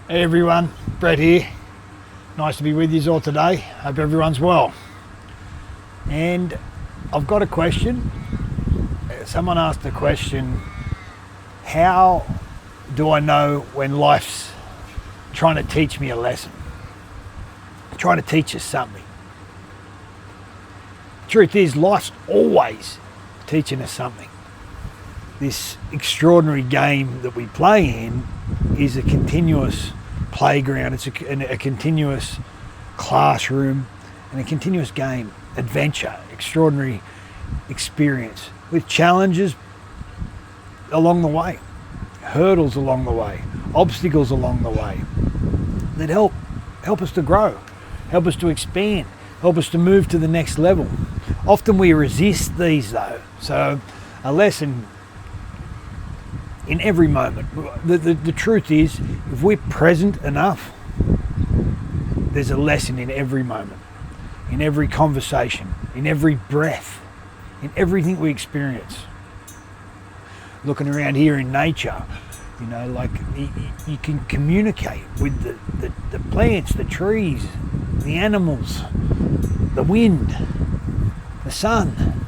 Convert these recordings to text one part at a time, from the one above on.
Hey everyone, Brett here. Nice to be with you all today. Hope everyone's well. And I've got a question. Someone asked the question, how do I know when life's trying to teach me a lesson? Trying to teach us something. Truth is, life's always teaching us something. This extraordinary game that we play in is a continuous playground, it's a continuous classroom and a continuous game, adventure, extraordinary experience with challenges along the way, hurdles along the way, obstacles along the way that help us to grow, help us to expand, help us to move to the next level. Often we resist these though, so a lesson in every moment. The truth is, if we're present enough, there's a lesson in every moment, in every conversation, in every breath, in everything we experience. Looking around here in nature, you know, like you can communicate with the plants, the trees, the animals, the wind, the sun.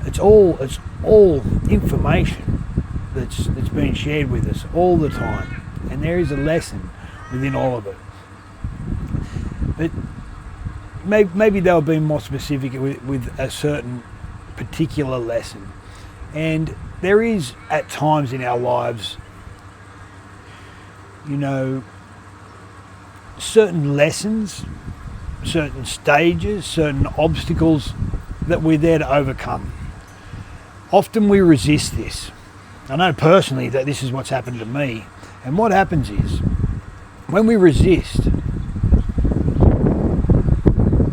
It's all information that's being shared with us all the time, and there is a lesson within all of it. But maybe they'll be more specific with a certain particular lesson. And there is at times in our lives, you know, certain lessons, certain stages, certain obstacles that we're there to overcome. Often we resist this. I know personally that this is what's happened to me. And what happens is, when we resist,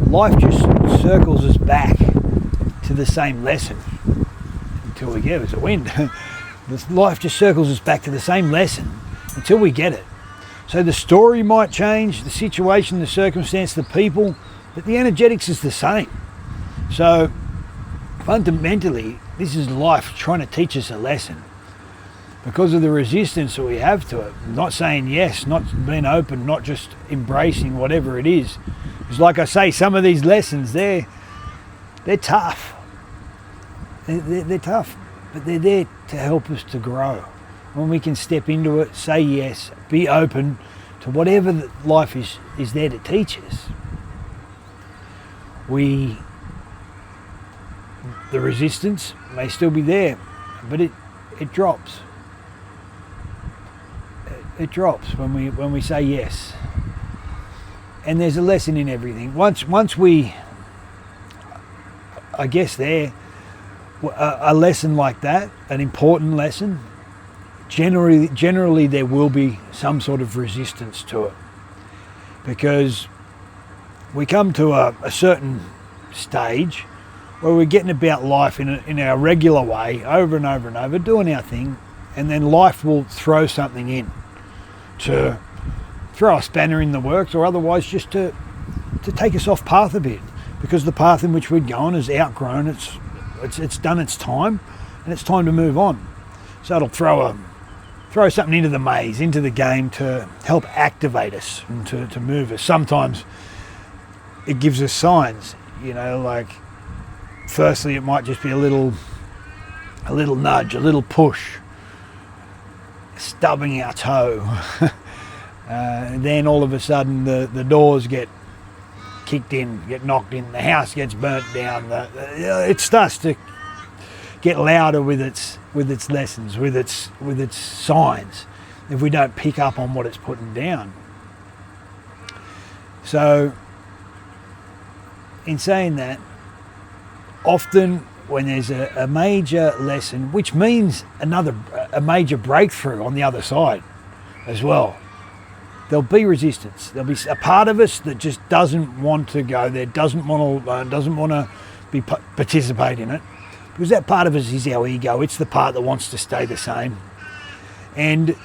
life just circles us back to the same lesson until we get it. It's a wind. Life just circles us back to the same lesson until we get it. So the story might change, the situation, the circumstance, the people, but the energetics is the same. So fundamentally, this is life trying to teach us a lesson. Because of the resistance that we have to it, not saying yes, not being open, not just embracing whatever it is. Because like I say, some of these lessons, they're tough. They're tough, but they're there to help us to grow. When we can step into it, say yes, be open to whatever life is there to teach us. The resistance may still be there, but it drops. It drops when we say yes. And there's a lesson in everything. Once we, I guess a lesson like that, an important lesson, generally there will be some sort of resistance to it. Because we come to a certain stage where we're getting about life in our regular way, over and over and over, doing our thing, and then life will throw something in to throw a spanner in the works, or otherwise just to take us off path a bit, because the path in which we'd gone is outgrown, it's done its time, and it's time to move on. So it'll throw something into the maze, into the game, to help activate us and to move us. Sometimes it gives us signs, you know, like firstly it might just be a little nudge, a little push, stubbing our toe. Then all of a sudden the doors get kicked in, get knocked in, the house gets burnt down. It starts to get louder with its lessons, with its signs, if we don't pick up on what it's putting down. So in saying that, often when there's a major lesson, which means a major breakthrough on the other side as well, there'll be resistance. There'll be a part of us that just doesn't want to go there, doesn't want to learn, doesn't want to participate in it, because that part of us is our ego. It's the part that wants to stay the same, and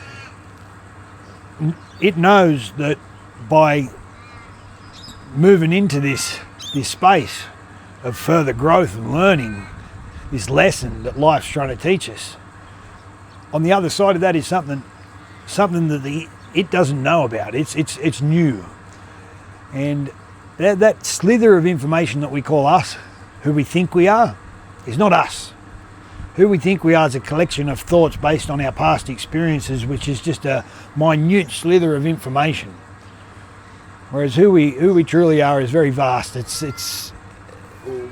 it knows that by moving into this space of further growth and learning, this lesson that life's trying to teach us, on the other side of that is something that it doesn't know about. It's new. And that slither of information that we call us, who we think we are, is not us. Who we think we are is a collection of thoughts based on our past experiences, which is just a minute slither of information. Whereas who we truly are is very vast.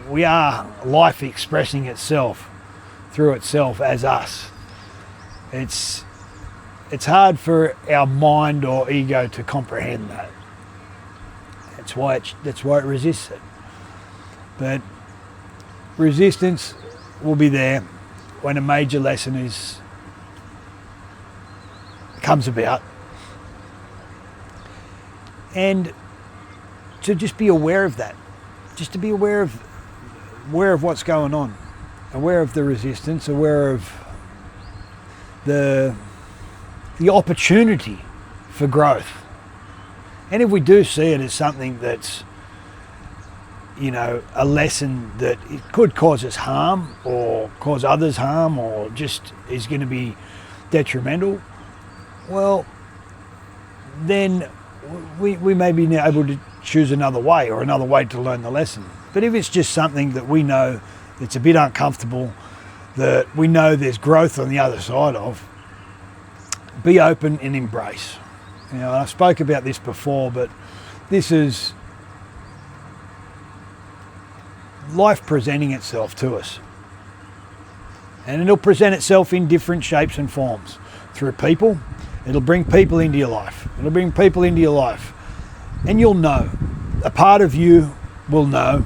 We are life expressing itself through itself as us. It's hard for our mind or ego to comprehend that. That's why it resists it. But resistance will be there when a major lesson comes about. And to just be aware of that, just to be aware of what's going on, aware of the resistance, aware of the opportunity for growth. And if we do see it as something that's, a lesson that it could cause us harm or cause others harm or just is going to be detrimental, well, then we may be now able to choose another way to learn the lesson. But if it's just something that we know that's a bit uncomfortable, that we know there's growth on the other side of, be open and embrace. I spoke about this before, but this is life presenting itself to us. And it'll present itself in different shapes and forms. Through people, it'll bring people into your life. And you'll know. A part of you will know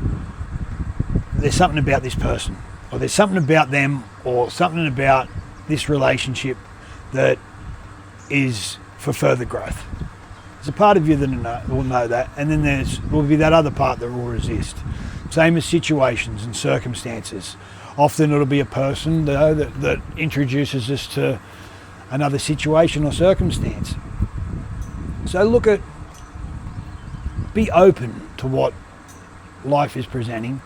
there's something about this person, or there's something about them, or something about this relationship that is for further growth. There's a part of you that will know that, and then will be that other part that will resist. Same as situations and circumstances. Often it'll be a person that introduces us to another situation or circumstance. So be open to what life is presenting.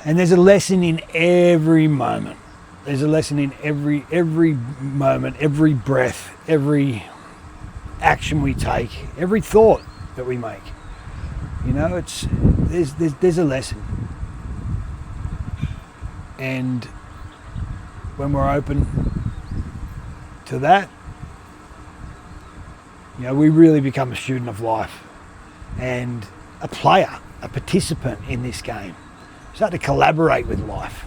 And there's a lesson in every moment. There's a lesson in every moment, every breath, every action we take, every thought that we make. There's a lesson. And when we're open to that, we really become a student of life and a player, a participant in this game. Start to collaborate with life.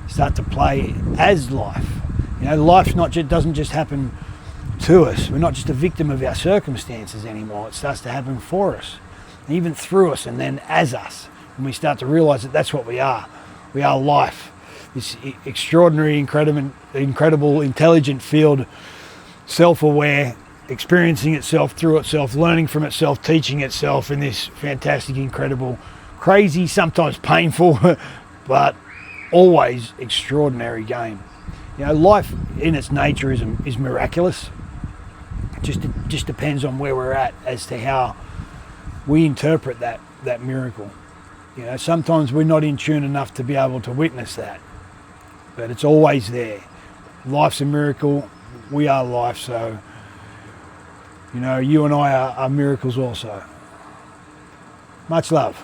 Start to play as life. Life doesn't just happen to us. We're not just a victim of our circumstances anymore. It starts to happen for us, even through us, and then as us. And we start to realise that that's what we are. We are life. This extraordinary, incredible, intelligent field, self-aware, experiencing itself through itself, learning from itself, teaching itself in this fantastic, incredible, crazy, sometimes painful, but always extraordinary game. Life in its nature is miraculous. It just depends on where we're at as to how we interpret that miracle. Sometimes we're not in tune enough to be able to witness that, but it's always there. Life's a miracle. We are life, so you and I are miracles also. Much love.